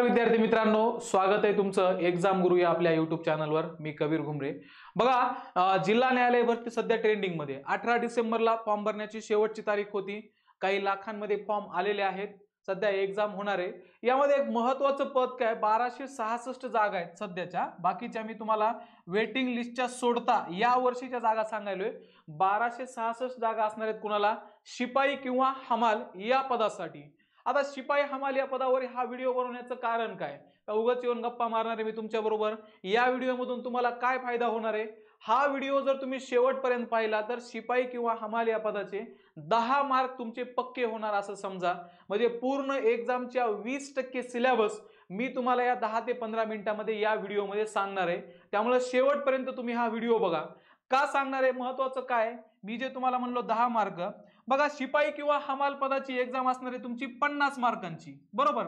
नमस्कार विद्यार्थी मित्रांनो, स्वागत आहे तुमचं एक्झाम गुरु या आपल्या युट्यूब चॅनलवर। मी कबीर घुमरे। बघा, जिल्हा न्यायालय भरती सध्या ट्रेंडिंग मध्ये 18 डिसेंबरला फॉर्म भरण्याची शेवटची तारीख होती। काही लाखांमध्ये फॉर्म आलेले आहेत। सध्या एक्झाम होणार आहे। यामध्ये एक महत्त्वाचं पद काय 1266 जागा आहेत सध्याच्या। बाकीच्या मी तुम्हाला वेटिंग लिस्टच्या सोडता या वर्षीच्या जागा सांगायलोय। 1266 जागा असणार आहेत कुणाला? शिपाई किंवा हमाल या पदासाठी। आता शिपाई हमाल या पदावर हा व्हिडिओ बनवण्याचं कारण काय? उगाच येऊन गप्पा मारणार आहे मी तुमच्या बरोबर। या व्हिडिओमधून तुम्हाला काय फायदा होणार आहे? हा व्हिडिओ जर तुम्ही शेवटपर्यंत पाहिला तर शिपाई किंवा हमाल या पदाचे 10 मार्क तुमचे पक्के होणार असं समजा। म्हणजे पूर्ण एक्झामच्या 20% सिलेबस मी तुम्हाला या 10 ते 15 मिनिटांमध्ये या व्हिडिओमध्ये सांगणार आहे। त्यामुळे शेवटपर्यंत तुम्ही हा व्हिडिओ बघा। का सांगणार आहे? महत्त्वाचं काय मी जे तुम्हाला म्हणलो 10 मार्क। बघा, शिपाई किंवा हमाल पदाची एक्झाम असणार आहे तुमची 50 मार्कांची, बरोबर?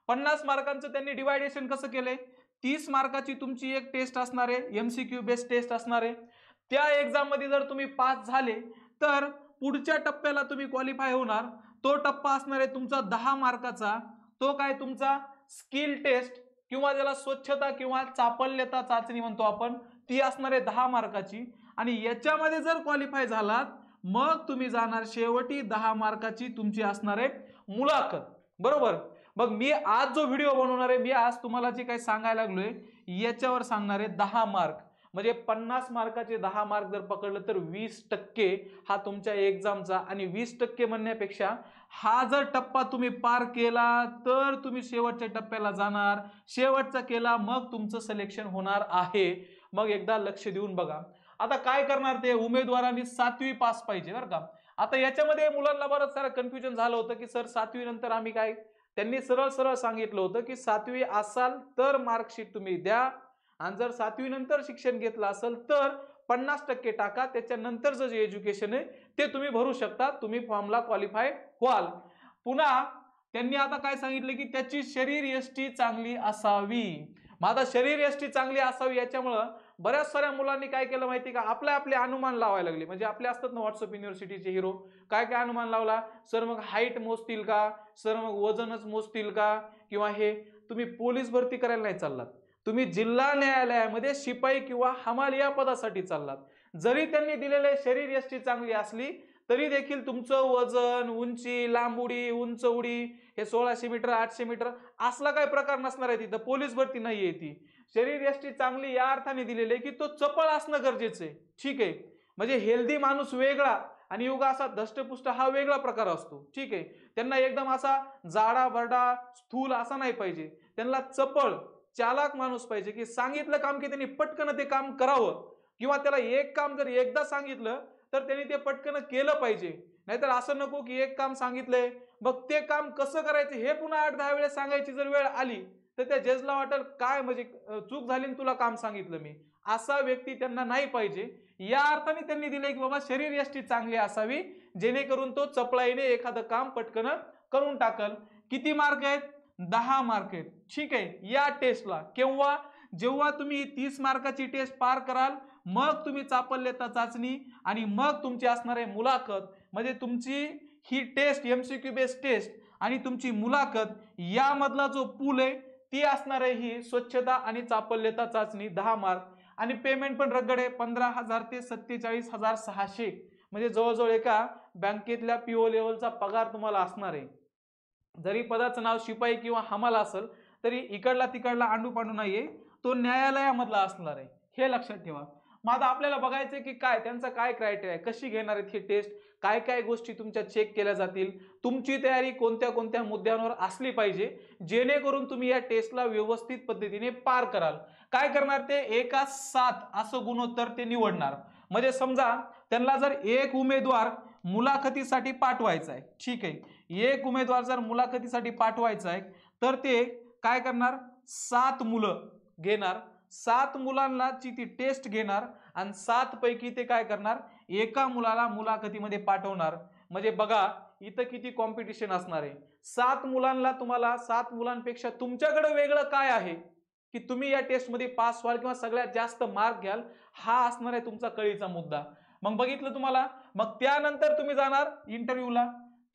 50 मार्कांचं त्यांनी डिवायडेशन कसं केलंय? 30 मार्काची तुमची एक टेस्ट असणार आहे, एमसीक्यू बेस्ड टेस्ट असणार आहे। त्या एक्झाम मध्ये जर तुम्ही पास झाले तर पुढच्या टप्प्याला तुम्ही क्वालिफाय होणार। तो टप्पा असणार आहे तुमचा 10 मार्काचा। तो काय? तुमचा स्किल टेस्ट किंवा ज्याला स्वच्छता किंवा चापल्यता चाचणी म्हणतो आपण, ती असणार आहे 10 मार्काची। आणि याच्यामध्ये जर क्वालिफाय झालात मग तुम्ही जाणार शेवटी 10 मार्काची तुमची असणार आहे मुलाखत, बरोबर? मग मी आज जो व्हिडिओ बनवणार आहे, मी आज तुम्हाला जे काही सांगायला लागलोय याच्यावर सांगणार आहे 10 मार्क। म्हणजे 50 मार्काचे 10 मार्क जर पकडलं तर 20% हा तुमच्या एक्झामचा। आणि 20% म्हणण्यापेक्षा हा जर टप्पा तुम्ही पार केला तर तुम्ही शेवटच्या टप्प्याला जाणार। शेवटचा केला मग तुमचं सिलेक्शन होणार आहे। मग एकदा लक्ष देऊन बघा। आता काय करणार ते उमेदवारांनी 7वी पास पाहिजे, बरं का? आता याच्यामध्ये मुलांना बरंच सारं कन्फ्युजन झालं होतं की सर 7वी नंतर आम्ही काय? त्यांनी सरळ सरळ सांगितलं होतं की 7वी असाल तर मार्कशीट तुम्ही द्या, आणि जर 7वी नंतर शिक्षण घेतलं असेल तर 50% टाका। त्याच्यानंतरचं जे एज्युकेशन आहे ते तुम्ही भरू शकता, तुम्ही फॉर्मला क्वालिफाय व्हाल। पुन्हा त्यांनी आता काय सांगितलं की त्याची शरीर यष्टी चांगली असावी। मग आता शरीर यष्टी चांगली असावी याच्यामुळं बऱ्याच साऱ्या मुलांनी काय केलं माहिती का? आपले अनुमान लावायला लागले। म्हणजे आपले असतात ना व्हॉट्सअप युनिव्हर्सिटीचे हिरो, काय काय अनुमान लावला? सर मग हाईट मोजतील का? सर मग वजनच मोजतील का? किंवा हे तुम्ही पोलीस भरती करायला नाही चाललात, तुम्ही जिल्हा न्यायालयामध्ये शिपाई किंवा हमाल या पदासाठी चाललात। जरी त्यांनी दिलेले शरीर यष्टी चांगली असली तरी देखील तुमचं वजन, उंची, लांब उडी, उंच उडी, हे 1600 मीटर 800 मीटर असला काही प्रकार नसणार आहे तिथं। पोलीस भरती नाहीये ती। शरीर यष्टी चांगली या अर्थाने दिलेली आहे की तो चपळ असणं गरजेचं आहे, ठीक आहे? म्हणजे हेल्दी माणूस वेगळा आणि युगा असा धष्टपुष्ट हा वेगळा प्रकार असतो, ठीक आहे? त्यांना एकदम असा जाडा भरडा स्थूल असा नाही पाहिजे। त्यांना चपळ चालाक माणूस पाहिजे की सांगितलं काम की त्यांनी पटकन ते काम करावं, किंवा त्याला एक काम जर एकदा सांगितलं तर त्यांनी ते पटकन केलं पाहिजे। नाहीतर असं नको की एक काम सांगितलंय मग ते काम कसं करायचं हे पुन्हा 8-10 वेळेस सांगायची जर वेळ आली तर त्या जजला वाटेल काय म्हणजे चूक झाली आणि तुला काम सांगितलं मी। असा व्यक्ती त्यांना नाही पाहिजे। या अर्थाने त्यांनी दिले की बाबा शरीर यष्टी चांगली असावी जेणेकरून तो चपळाईने एखादं काम पटकन करून टाकल। किती मार्क आहेत? 10 मार्क आहेत, ठीक आहे? या टेस्टला केव्हा? जेव्हा तुम्ही 30 मार्काची टेस्ट पार कराल मग तुम्ही चापल्यता चाचणी आणि मग तुमची असणार आहे मुलाखत। म्हणजे तुमची ही टेस्ट एमसीक्यू बेस्ड टेस्ट आणि तुमची मुलाखत यामधला जो पूल आहे ती असणार आहे ही स्वच्छता आणि चापल्यता चाचणी 10 मार्क। आणि पेमेंट पण रगड आहे, 15,000 ते 47,600। म्हणजे जवळजवळ एका बँकेतल्या पीओ लेवलचा पगार तुम्हाला असणार आहे। जरी पदाचं नाव शिपाई किंवा हमाल असेल तरी इकडला तिकडला आंडू नाहीये, तो न्यायालयामधला असणार आहे, हे लक्षात ठेवा। मग आता आपल्याला बघायचंय की काय त्यांचा काय क्रायटेरिया आहे, कशी घेणार आहेत ही टेस्ट, काय काय गोष्टी तुमच्या चेक केल्या जातील, तुमची तयारी कोणत्या कोणत्या मुद्द्यांवर असली पाहिजे जेणेकरून तुम्ही या टेस्टला व्यवस्थित पद्धतीने पार कराल। काय करणार ते? 1:7 असं गुणोत्तर ते निवडणार। म्हणजे समजा त्यांना जर एक उमेदवार मुलाखतीसाठी पाठवायचा आहे, ठीक आहे? एक उमेदवार जर मुलाखतीसाठी पाठवायचा आहे तर ते काय करणार? 7 मुलं घेणार, 7 मुलांना ती टेस्ट घेणार आणि 7 पैकी ते काय करणार? एका मुलाला मुलाखतीमध्ये पाठवणार। म्हणजे बघा इथं किती कॉम्पिटिशन असणार आहे। 7 मुलांना तुम्हाला 7 मुलांपेक्षा तुमच्याकडे वेगळं काय आहे की तुम्ही या टेस्टमध्ये पास व्हाल किंवा सगळ्यात जास्त मार्क घ्याल, हा असणार आहे तुमचा कळीचा मुद्दा। मग बघितलं तुम्हाला, मग त्यानंतर तुम्ही जाणार इंटरव्ह्यूला,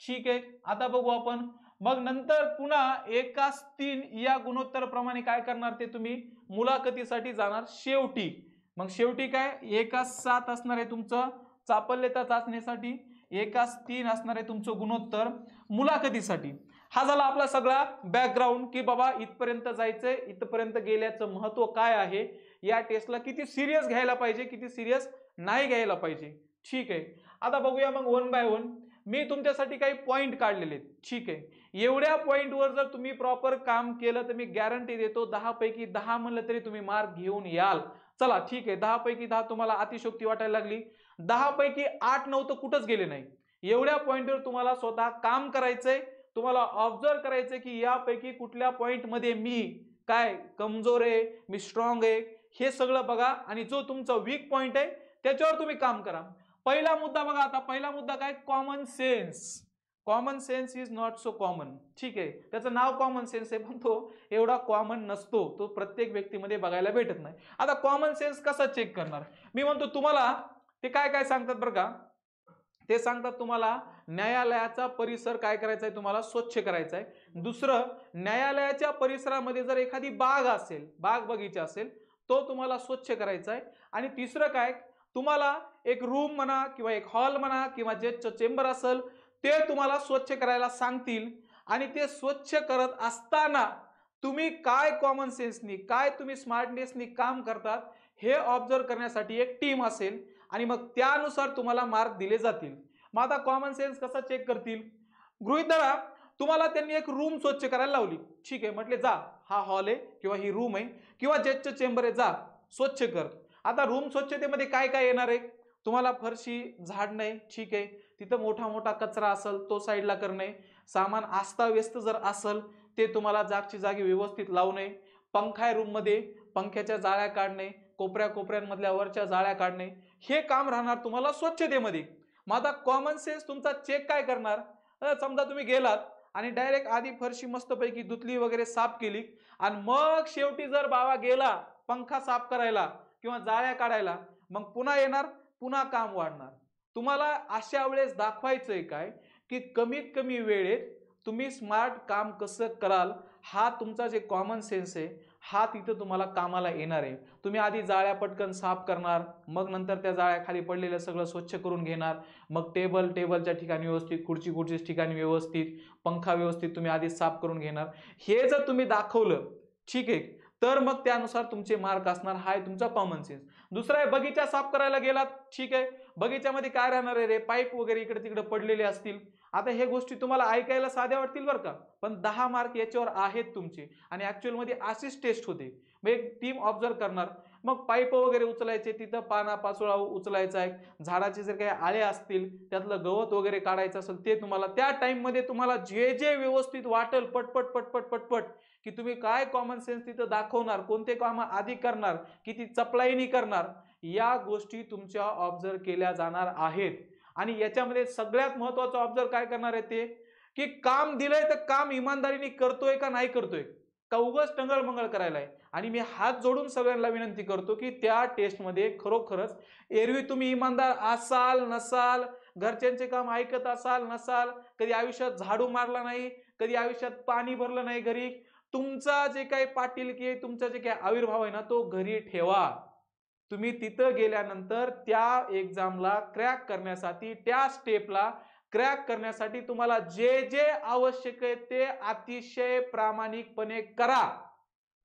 ठीक आहे? आता बघू आपण मग नंतर पुन्हा 1:3 या गुणोत्तर प्रमाणे काय करणार ते तुम्ही मुलाखतीसाठी जाणार शेवटी। मग शेवटी काय 1:7 असणार आहे तुमचं चापल्यता चाचणीसाठी, 1:3 असणार आहे तुमचं गुणोत्तर मुलाखतीसाठी। हा झाला आपला सगळा बॅकग्राऊंड की बाबा इथपर्यंत जायचंय, इथपर्यंत गेल्याचं महत्व काय आहे, या टेस्टला किती सिरियस घ्यायला पाहिजे, किती सिरियस नाही घ्यायला पाहिजे। ठीक आहे, आता बघूया मग वन बाय वन। मी तुमच्यासाठी काही पॉइंट काढलेले आहेत। ठीक आहे, एवढ्या पॉइंटवर जर तुम्ही प्रॉपर काम केलं तर मी गॅरंटी देतो 10 पैकी 10 म्हणलं तरी तुम्ही मार्क घेऊन याल। चला ठीक आहे, 10 पैकी 10 तुम्हाला अतिशयोक्ती वाटायला लागली, 10 पैकी 8-9 तर कुठंच गेले नाही। एवढ्या पॉइंटवर तुम्हाला स्वतः काम करायचंय, तुम्हाला ऑब्झर्व करायचंय की यापैकी कुठल्या पॉइंट मध्ये मी काय कमजोर आहे, मी स्ट्रॉंग आहे, हे सगळं बघा आणि जो तुमचा वीक पॉइंट आहे त्याच्यावर तुम्ही काम करा। पहिला मुद्दा बघा, आता पहिला मुद्दा काय, common sense. Common sense is not so common. ठीक आहे, त्याचं नाव कॉमन सेन्स आहे पण तो एवढा कॉमन नसतो, तो प्रत्येक व्यक्तीमध्ये बघायला भेटत नाही। आता कॉमन सेन्स कसा चेक करणार, मी म्हणतो तुम्हाला ते काय काय सांगतात बरं का, ते सांगतात तुम्हाला न्यायालयाचा परिसर काय करायचा आहे, तुम्हाला स्वच्छ करायचा आहे। दुसरं, न्यायालयाच्या परिसरामध्ये जर एखादी बाग असेल, बाग बगीचा असेल, तो तुम्हाला स्वच्छ करायचा आहे। आणि तिसरं काय, तुम्हाला एक रूम म्हणा किंवा एक हॉल म्हणा किंवा जजचं चेंबर असेल ते तुम्हाला स्वच्छ करायला सांगतील आणि ते स्वच्छ करत असताना तुम्ही काय कॉमन सेन्सनी, काय तुम्ही स्मार्टनेसनी काम करतात हे ऑब्झर्व करण्यासाठी एक टीम असेल आणि मग त्यानुसार तुम्हाला मार्क दिले जातील। मग आता कॉमन सेन्स कसा चेक करतील, गृहीत धरा तुम्हाला त्यांनी एक रूम स्वच्छ करायला लावली। ठीक आहे, म्हटले जा हा हॉल आहे किंवा ही रूम आहे किंवा जजचं चेंबर आहे, जा स्वच्छ कर। आता रूम स्वच्छतेमध्ये काय काय येणार आहे, तुम्हाला फरशी झाडणे, ठीक आहे, तिथं मोठा मोठा कचरा असेल तो साईडला करणे, सामान अस्ताव्यस्त जर असेल ते तुम्हाला जागची जागी व्यवस्थित लावणे, पंखा आहे रूम मध्ये, पंख्याच्या जाळ्या काढणे, कोपऱ्या कोपऱ्यांमधल्या वरच्या जाळ्या काढणे, हे काम राहणार तुम्हाला स्वच्छतेमध्ये। मग आता कॉमन सेन्स तुमचा चेक काय करणार, समजा तुम्ही गेलात आणि डायरेक्ट आधी फरशी मस्तपैकी धुतली वगैरे साफ केली आणि मग शेवटी जर बाबा गेला पंखा साफ करायला किंवा जाळ्या काढायला, मग पुन्हा येणार, पुन्हा काम वाढणार। तुम्हाला अशा वेळेस दाखवायचंय काय की कमीत कमी वेळेत तुम्ही स्मार्ट काम कसं कराल, हा तुमचा जे कॉमन सेन्स आहे हा तिथं तुम्हाला कामाला येणार आहे। तुम्ही आधी जाळ्या पटकन साफ करणार, मग नंतर त्या जाळ्या खाली पडलेलं सगळं स्वच्छ करून घेणार, मग टेबलच्या ठिकाणी व्यवस्थित, खुर्ची ठिकाणी व्यवस्थित, पंखा व्यवस्थित तुम्ही आधी साफ करून घेणार। हे जर तुम्ही दाखवलं, ठीक आहे, तर मग त्यानुसार तुमचे मार्क असणार, हा आहे तुमचा कॉमन सेन्स। दुसरा आहे बगीचा साफ करायला गेलात, ठीक आहे, बगीच्यामध्ये काय राहणार आहे रे, पाईप वगैरे इकडे तिकडे पडलेले असतील। आता हे गोष्टी तुम्हाला ऐकायला साध्या वाटतील बरं का, पण 10 मार्क याच्यावर आहेत तुमचे आणि ऍक्च्युअल मध्ये अशीच टेस्ट होते। मग एक टीम ऑब्झर्व करणार, मग पाईप वगैरे उचलायचे, तिथं पाना पाचोळा उचलायचा आहे, झाडाचे जर काही आळे असतील त्यातलं गवत वगैरे काढायचं असेल ते तुम्हाला त्या टाइम मध्ये तुम्हाला जे जे व्यवस्थित वाटेल पटपट पटपट पटपट की तुम्ही काय कॉमन सेन्स तिथं दाखवणार, कोणते काम आधी करणार, किती चपलाईनी करणार, या गोष्टी तुमच्या ऑब्झर्व केल्या जाणार आहेत। आणि याच्यामध्ये सगळ्यात महत्त्वाचं ऑब्झर्व काय करणार आहे ते की काम दिलंय तर काम इमानदारीने करतोय का नाही करतोय, का उगाच टंगळ मंगळ करायला आहे। आणि मी हात जोडून सगळ्यांना विनंती करतो की त्या टेस्टमध्ये खरोखरच एरवी तुम्ही इमानदार असाल नसाल, घरच्यांचे काम ऐकत असाल नसाल, कधी आयुष्यात झाडू मारला नाही, कधी आयुष्यात पाणी भरलं नाही घरी, तुमचा जे काही पाटीलकी, तुमचा जे काही आविर्भाव आहे ना तो घरी ठेवा। तुम्ही तिथं गेल्यानंतर त्या एक्झामला क्रॅक करण्यासाठी, त्या स्टेपला क्रॅक करण्यासाठी तुम्हाला जे जे आवश्यक आहे ते अतिशय प्रामाणिकपणे करा,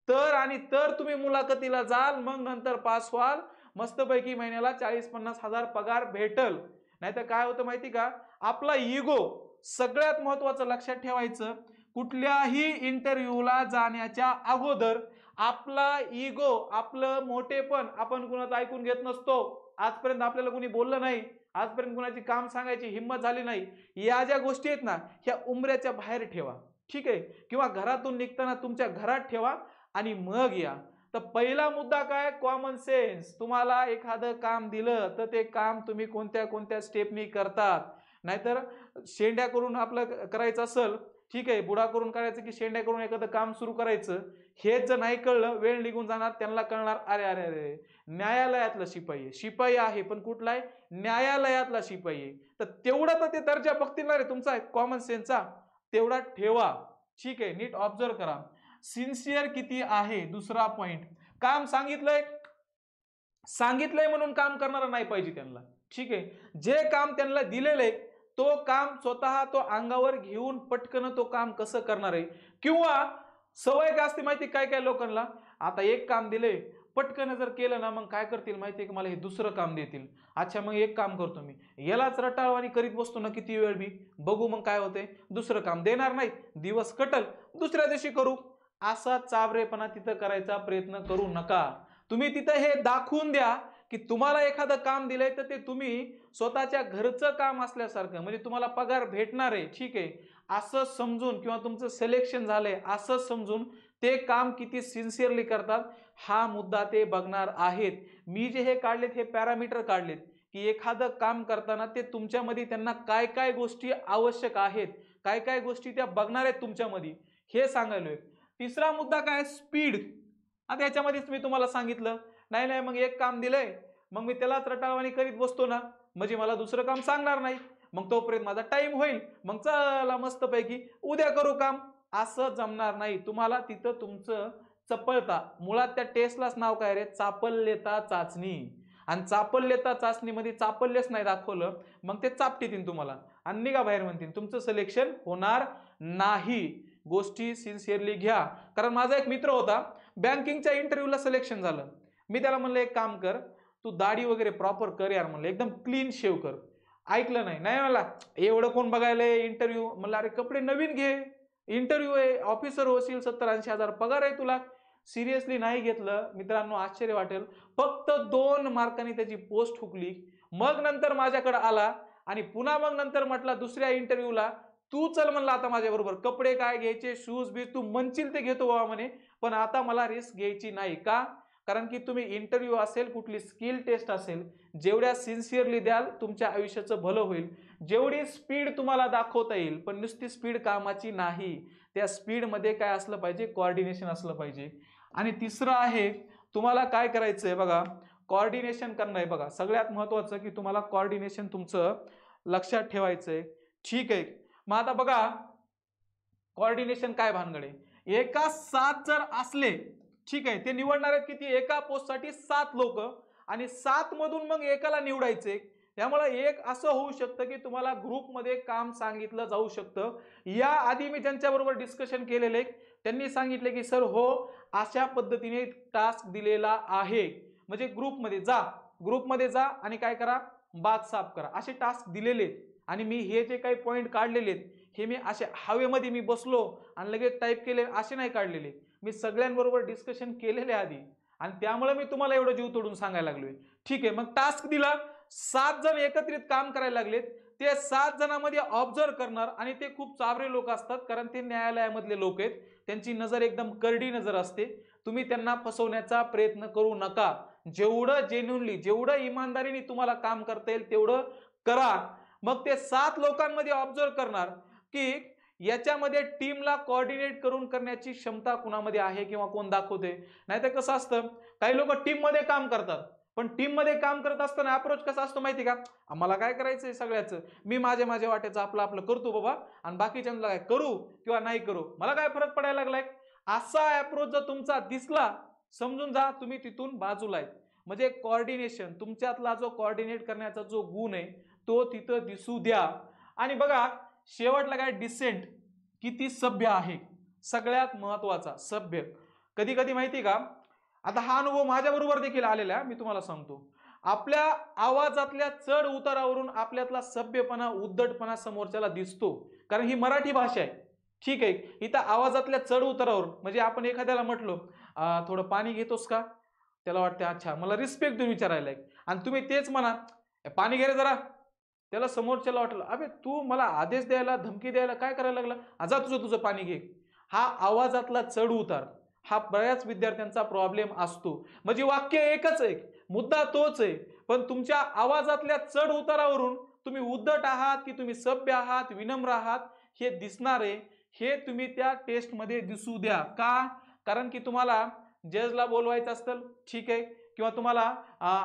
तर तुम्ही मुलाखतीला जाल, मग नंतर पास व्हाल, मस्तपैकी महिन्याला 40-50 हजार पगार भेटल। नाहीतर काय होतं माहिती का, आपला इगो सगळ्यात महत्वाचं लक्षात ठेवायचं, कुठल्याही इंटरव्ह्यूला जाण्याच्या अगोदर आपला इगो, आपलं मोठेपण आपण कुणाचं ऐकून घेत नसतो। आजपर्यंत आपल्याला कोणी बोललं नाही, आजपर्यंत कुणाची काम सांगायची हिंमत झाली नाही, या ज्या गोष्टी आहेत ना ह्या उंबऱ्याच्या बाहेर ठेवा, ठीक आहे, किंवा घरातून निघताना तुमच्या घरात ठेवा आणि मग या। तर पहिला मुद्दा काय, कॉमन सेन्स। तुम्हाला एखादं काम दिलं तर ते काम तुम्ही कोणत्या कोणत्या स्टेपनी करतात, नाहीतर शेंड्या करून आपलं करायचं असेल, ठीक आहे, बुडा करून करायचं की शेंड्या करून एखादं काम सुरू करायचं, हेच जर नाही कळलं वेळ निघून जाणार, त्यांना कळणार अरे अरे अरे न्यायालयातला शिपाई आहे, शिपाई आहे पण कुठला आहे, न्यायालयातला शिपाई आहे। तर तेवढं तर ते दर्जा बघतील ना रे तुमचा कॉमन सेन्सचा। तेवढा ठेवा, ठीक आहे, नीट ऑब्झर्व करा. सिन्सिअर किती आहे, दुसरा पॉइंट. काम सांगितलंय म्हणून काम करणार नाही पाहिजे त्यांना, ठीक आहे. जे काम त्यांना दिलेलं आहे तो काम स्वतः तो अंगावर घेऊन पटकन तो काम कसं करणार आहे. किंवा सवय काय असते माहिती, काय काय लोकांना, आता एक काम दिले पटकन जर केलं ना मग काय करतील माहितीये की मला हे दुसरं काम देतील. अच्छा मग एक काम करतो मी, यालाच रटाळवाणी करीत बसतो ना किती वेळ मी, बघू मग काय होते, दुसरं काम देणार नाही, दिवस कटल, दुसऱ्या दिवशी करू. असा चावरेपणा तिथं करायचा प्रयत्न करू नका. तुम्ही तिथं हे दाखवून द्या की तुम्हाला एखादं काम दिलंय तर ते तुम्ही स्वतःच्या घरचं काम असल्यासारखं, म्हणजे तुम्हाला पगार भेटणार आहे, ठीक आहे, असं समजून, किंवा तुमचं सिलेक्शन झालंय असं समजून ते काम किती सिन्सिअरली करतात हा मुद्दा ते बघणार आहेत. मी जे हे काढलेत हे पॅरामीटर काढलेत की एखादं काम करताना ते तुमच्यामध्ये त्यांना काय काय गोष्टी आवश्यक आहेत, काय काय गोष्टी त्या बघणार आहेत तुमच्यामध्ये, हे सांगायलोय. तिसरा मुद्दा काय, स्पीड. आता याच्यामध्येच मी तुम्हाला सांगितलं, नाही नाही मग एक काम दिलंय मग मी त्यालाच रटाळवाणी करीत बसतो ना, म्हणजे मला दुसरं काम सांगणार नाही, मग तोपर्यंत माझा टाइम होईल, मग चला मस्तपैकी उद्या करू काम, असं जमणार नाही. तुम्हाला तिथं तुमचं चपळता, मुळात त्या टेस्टलाच नाव काय रे, चापल्यता चाचणी. आणि चापल्यता चाचणीमध्ये चापल्यच नाही दाखवलं मग ते चापटीतील तुम्हाला आणि निघा बाहेर म्हणतील, तुमचं सिलेक्शन होणार नाही. गोष्टी सिन्सिअरली घ्या. कारण माझा एक मित्र होता, बँकिंगच्या इंटरव्ह्यूला सिलेक्शन झालं, मी त्याला म्हणलं एक काम कर, तू दाढी वगैरे प्रॉपर कर यार, म्हणलं एकदम क्लीन शेव कर. ऐकलं नाही, नाही मला एवढं कोण बघायला इंटरव्ह्यू, म्हणलं अरे कपडे नवीन घे, इंटरव्ह्यू आहे, ऑफिसर होशील, 70-80 हजार पगार आहे तुला. सिरियसली नाही घेतलं. मित्रांनो आश्चर्य वाटेल, फक्त 2 मार्कांनी त्याची पोस्ट हुकली. मग नंतर माझ्याकडे आला आणि पुन्हा मग नंतर म्हटला दुसऱ्या इंटरव्ह्यूला, तू चल म्हणला आता माझ्या बरोबर, कपडे काय घ्यायचे, शूज बीज तू म्हणशील ते घेतो बाबा म्हणे, पण आता मला रिस्क घ्यायची नाही. का? कारण की तुम्ही इंटरव्ह्यू असेल, कुठली स्किल टेस्ट असेल, जेवढ्या सिन्सिअरली द्याल तुमच्या आयुष्याचं भलं होईल. जेवढी स्पीड तुम्हाला दाखवता येईल, पण नुसती स्पीड कामाची नाही, त्या स्पीडमध्ये काय असलं पाहिजे, कोऑर्डिनेशन असलं पाहिजे. आणि तिसरं आहे, तुम्हाला काय करायचंय बघा, कोऑर्डिनेशन करणं आहे बघा, सगळ्यात महत्वाचं की तुम्हाला कोऑर्डिनेशन तुमचं लक्षात ठेवायचंय, ठीक आहे. मग आता बघा कोऑर्डिनेशन काय भानगड आहे, एका 7 जर असले, ठीक आहे, ते निवडणार आहेत किती, एका पोस्टसाठी 7 लोक, आणि 7 मधून मग एकाला निवडायचे. त्यामुळे एक असं होऊ शकतं की तुम्हाला ग्रुपमध्ये काम सांगितलं जाऊ शकतं. या आधी मी त्यांच्याबरोबर डिस्कशन केलेले, त्यांनी सांगितले की सर हो अशा पद्धतीने टास्क दिलेला आहे, म्हणजे ग्रुपमध्ये जा आणि काय करा, बाथ साफ करा, असे टास्क दिलेले. आणि मी हे जे काही पॉइंट काढलेले हे मी असे हवेमध्ये मी बसलो आणि लगेच टाईप केले असे नाही काढलेले, मी सगळ्यांबरोबर डिस्कशन केलेले आधी, आणि त्यामुळे मी तुम्हाला एवढं जीव तोडून सांगायला लागलोय, ठीक आहे. मग टास्क दिला, 7 जण एकत्रित काम करायला लागलेत, ते 7 जणांमध्ये ऑब्झर्व करणार, आणि ते खूप चावरे लोक असतात कारण ते न्यायालयामधले लोक आहेत, त्यांची नजर एकदम करडी नजर असते. तुम्ही त्यांना फसवण्याचा प्रयत्न करू नका. जेवढं जेन्युइनली, जेवढं इमानदारीने तुम्हाला काम करता येईल तेवढं करा. मग ते 7 लोकांमध्ये ऑब्झर्व करणार की याच्यामध्ये टीमला कोऑर्डिनेट करून करण्याची क्षमता कुणामध्ये आहे किंवा कोण दाखवते. नाहीतर कसं असतं, काही लोक टीम मध्ये काम करतात, पण टीम मध्ये काम करत असताना अप्रोच कसा असतो माहिती का, आम्हाला काय करायचंय सगळ्याचं, मी माझ्या वाट्याचं आपलं आपलं करतो बाबा, आणि बाकीच्यांना काय करू किंवा नाही करू मला काय फरक पडायला लागलाय. असा अप्रोच जर तुमचा दिसला, समजून जा तुम्ही तिथून बाजूला आहे. म्हणजे कोऑर्डिनेशन, तुमच्यातला जो कोऑर्डिनेट करण्याचा जो गुण आहे तो तिथं दिसू द्या. आणि बघा शेवटला काय, डिसेंट, किती सभ्य आहे, सगळ्यात महत्वाचा सभ्य. कधी कधी माहिती का, आता हा अनुभव माझ्या बरोबर देखील आलेला, मी तुम्हाला सांगतो. आपल्या आवाजातल्या चढ उतारावरून आपल्यातला सभ्यपणा, उद्धटपणा समोरच्याला दिसतो, कारण ही मराठी भाषा आहे, ठीक आहे. इथं आवाजातल्या चढ उतारावर, म्हणजे आपण एखाद्याला म्हटलो थोडं पाणी घेतोस का, त्याला वाटतं अच्छा मला रिस्पेक्ट देऊन विचारायला, आणि तुम्ही तेच म्हणा पाणी घे रे जरा, त्याला समोरच्याला वाटलं अबे तू मला आदेश द्यायला, धमकी द्यायला काय करायला लागला, आजा तुझं पाणी घे. हा आवाजातला चढ उतार हा बऱ्याच विद्यार्थ्यांचा प्रॉब्लेम असतो. म्हणजे वाक्य एकच आहे, मुद्दा तोच आहे, पण तुमच्या आवाजातल्या चढ उतारावरून तुम्ही उद्धट आहात की तुम्ही सभ्य आहात, विनम्र आहात, हे दिसणार आहे. हे तुम्ही त्या टेस्ट मध्ये दिसू द्या. का? कारण की तुम्हाला जजला बोलवायचं असेल, ठीक आहे, किंवा तुम्हाला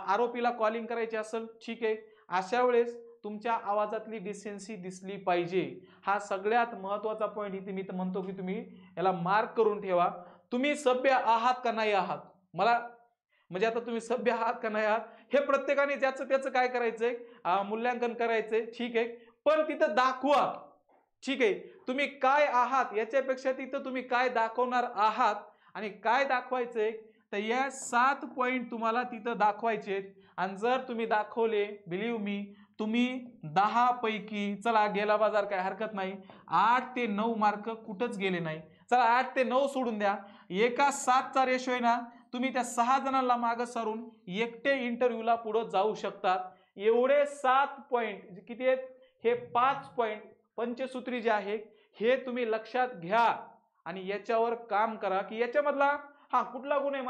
आरोपीला कॉलिंग करायची असेल, ठीक आहे, अशा वेळेस तुमच्या आवाजातली डिसेन्सी दिसली पाहिजे. हा सगळ्यात महत्वाचा पॉईंट इथे मी तर म्हणतो की तुम्ही याला मार्क करून ठेवा. तुम्ही सभ्य आहात का नाही आहात, मला म्हणजे आता तुम्ही सभ्य आहात का नाही आहात हे प्रत्येकाने ज्याचं त्याचं काय करायचंय, मूल्यांकन करायचंय. ठीक आहे, पण तिथं दाखवा. ठीक आहे, तुम्ही काय आहात याच्यापेक्षा तिथं तुम्ही काय दाखवणार आहात आणि काय दाखवायचंय, तर या 7 पॉइंट तुम्हाला तिथं दाखवायचे. आणि जर तुम्ही दाखवले, बिलीव्ह मी, तुम्ही 10 पैकी चला गेला बाजार काय हरकत नाही, 8 ते 9 मार्क कुठंच गेले नाही. चला 8 ते 9 सोडून द्या, एका 7चा रेशो आहे ना, तुम्ही त्या 6 जणांना मागं सारून एकटे इंटरव्ह्यूला पुढे जाऊ शकतात. एवढे 7 पॉइंट किती आहेत, हे 5 पॉइंट पंचसूत्री जे आहे हे तुम्ही लक्षात घ्या आणि याच्यावर काम करा की याच्यामधला कुठला गुण आहे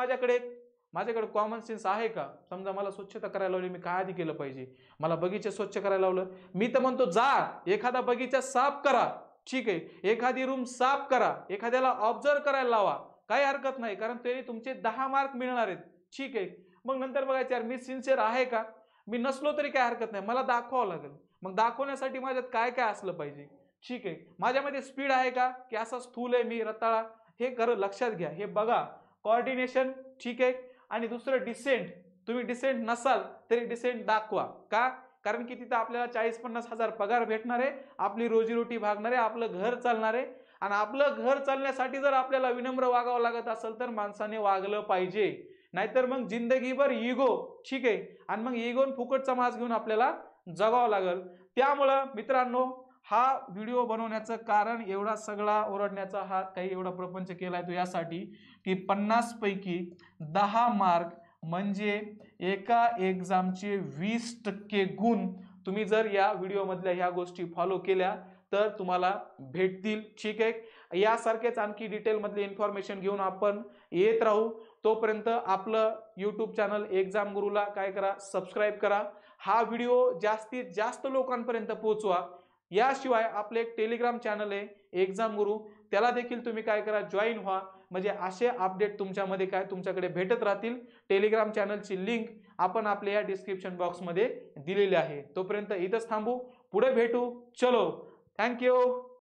माझ्याकडे कॉमन सेन्स आहे का. समजा मला स्वच्छता करायला लावली, मी काय आधी केलं पाहिजे, मला बगीचा स्वच्छ करायला लावलं, मी तर म्हणतो जा एखादा बगीचा साफ करा. ठीक आहे, एखादी रूम साफ करा, एखाद्याला ऑब्झर्व करायला लावा, काही हरकत नाही, कारण ते तुमचे 10 मार्क मिळणार आहेत. ठीक आहे, मग नंतर बघायचं यार मी सिन्सिअर आहे का, मी नसलो तरी काय हरकत नाही, मला दाखवावं लागेल. मग दाखवण्यासाठी माझ्यात काय काय असलं पाहिजे. ठीक आहे, माझ्यामध्ये स्पीड आहे का, की असा स्थूल आहे मी रताळा, हे खरं लक्षात घ्या, हे बघा. कोऑर्डिनेशन, ठीक आहे, आणि दुसरं डिसेंट. तुम्ही डिसेंट नसाल तरी डिसेंट दाखवा. का, कारण की तिथं आपल्याला 40-50 हजार पगार भेटणार आहे, आपली रोजीरोटी भागणार आहे, आपलं घर चालणार आहे. आणि आपलं घर चालण्यासाठी जर आपल्याला विनम्र वागावं लागत असेल तर माणसाने वागलं पाहिजे, नाहीतर मग जिंदगीभर इगो. ठीक आहे, आणि मग इगोन फुकटचा मास घेऊन आपल्याला जगावं लागेल. त्यामुळं मित्रांनो, हा व्हिडिओ बनवण्याचं कारण, एवढा सगळा ओरडण्याचा हा काही एवढा प्रपंच केलाय तो यासाठी की 50 पैकी 10 मार्क म्हणजे एका एक्झामचे 20% गुण तुम्ही जर या व्हिडिओ मधल्या ह्या गोष्टी फॉलो केल्या तर तुम्हाला भेटतील. ठीक आहे, यासारखेच आणखी डिटेल मधले इन्फॉर्मेशन घेऊन आपण येत राहू. तोपर्यंत आपलं यूट्यूब चॅनल एक्झाम गुरुला काय करा, सबस्क्राईब करा. हा व्हिडिओ जास्तीत जास्त लोकांपर्यंत पोहोचवा. याशिवाय आपले एक टेलिग्राम चॅनल आहे एक्झाम गुरु, त्याला देखील तुम्ही काय करा, जॉईन व्हा. म्हणजे असे अपडेट तुमच्यामध्ये काय तुमच्याकडे भेटत राहतील. टेलिग्राम चॅनलची लिंक आपण आपल्या या डिस्क्रिप्शन बॉक्समध्ये दिलेली आहे. तोपर्यंत इथंच थांबू, पुढे भेटू. चलो, थँक्यू.